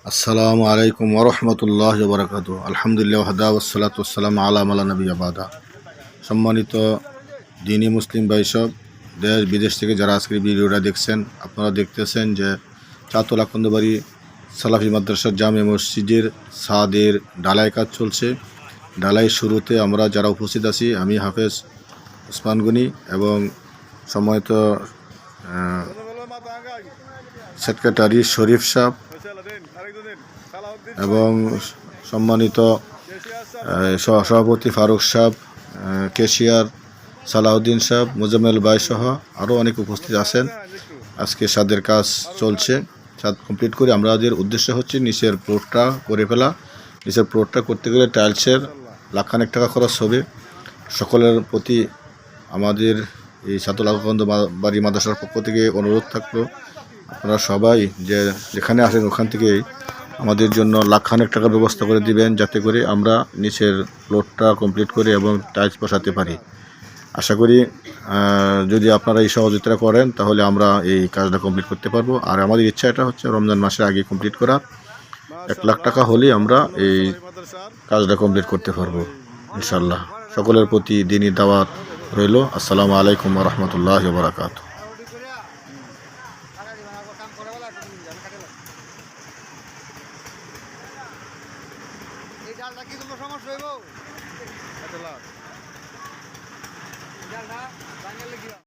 আসসালামু আলাইকুম ওরহমতুল্লাহ বরকাত। আলহামদুলিল্লাহ ওয়াহদা ওয়াসসালাতু ওয়াসসালামু আলা মান লা নাবিয়্যা বাদা। সম্মানিত দিনী মুসলিম ভাই সব, দেশ বিদেশ থেকে যারা আজকের ভিডিওটা দেখছেন, আপনারা দেখতেছেন যে চাতল আকন্দবাড়ি সালাফি মাদ্রাসার জামে মসজিদের ছাদের ঢালাই কাজ চলছে। ঢালাই শুরুতে আমরা যারা উপস্থিত আছি, আমি হাফেজ ওসমান গনি এবং সম্মানিত সেক্রেটারি শরীফ সাহেব এবং সম্মানিত সভাপতি ফারুক সাহেব, কেশিয়ার সালাউদ্দিন সাহেব, মোজাম্মেল ভাই সহ আরও অনেক উপস্থিত আছেন। আজকে ছাদের কাজ চলছে। ছাদ কমপ্লিট করে আমাদের উদ্দেশ্য হচ্ছে নিচের ফ্লোরটা করে ফেলা। নিচের ফ্লোরটা করতে গেলে টাইলসের লাখখানেক টাকা খরচ হবে। সকলের প্রতি আমাদের এই ছাতল আকন্দ বাড়ি মাদ্রাসার পক্ষ থেকে অনুরোধ থাকলো, আপনারা সবাই যে যেখানে আসেন ওখান থেকেই আমাদের জন্য লাখখানেক টাকার ব্যবস্থা করে দিবেন, যাতে করে আমরা নিচের ফ্লোরটা কমপ্লিট করে এবং টাইলস বসাতে পারি। আশা করি যদি আপনারা এই সহযোগিতা করেন তাহলে আমরা এই কাজটা কমপ্লিট করতে পারবো। আর আমাদের ইচ্ছা এটা হচ্ছে রমজান মাসের আগে কমপ্লিট করা। 1 লাখ টাকা হলেই আমরা এই কাজটা কমপ্লিট করতে পারবো ইনশাল্লাহ। সকলের প্রতি দিনই দাওয়াত রইল। আসসালামু আলাইকুম ওয়া রাহমাতুল্লাহি ওয়া বারাকাতুহু। এই ডালটা কি কোনো সমস্যা হইব?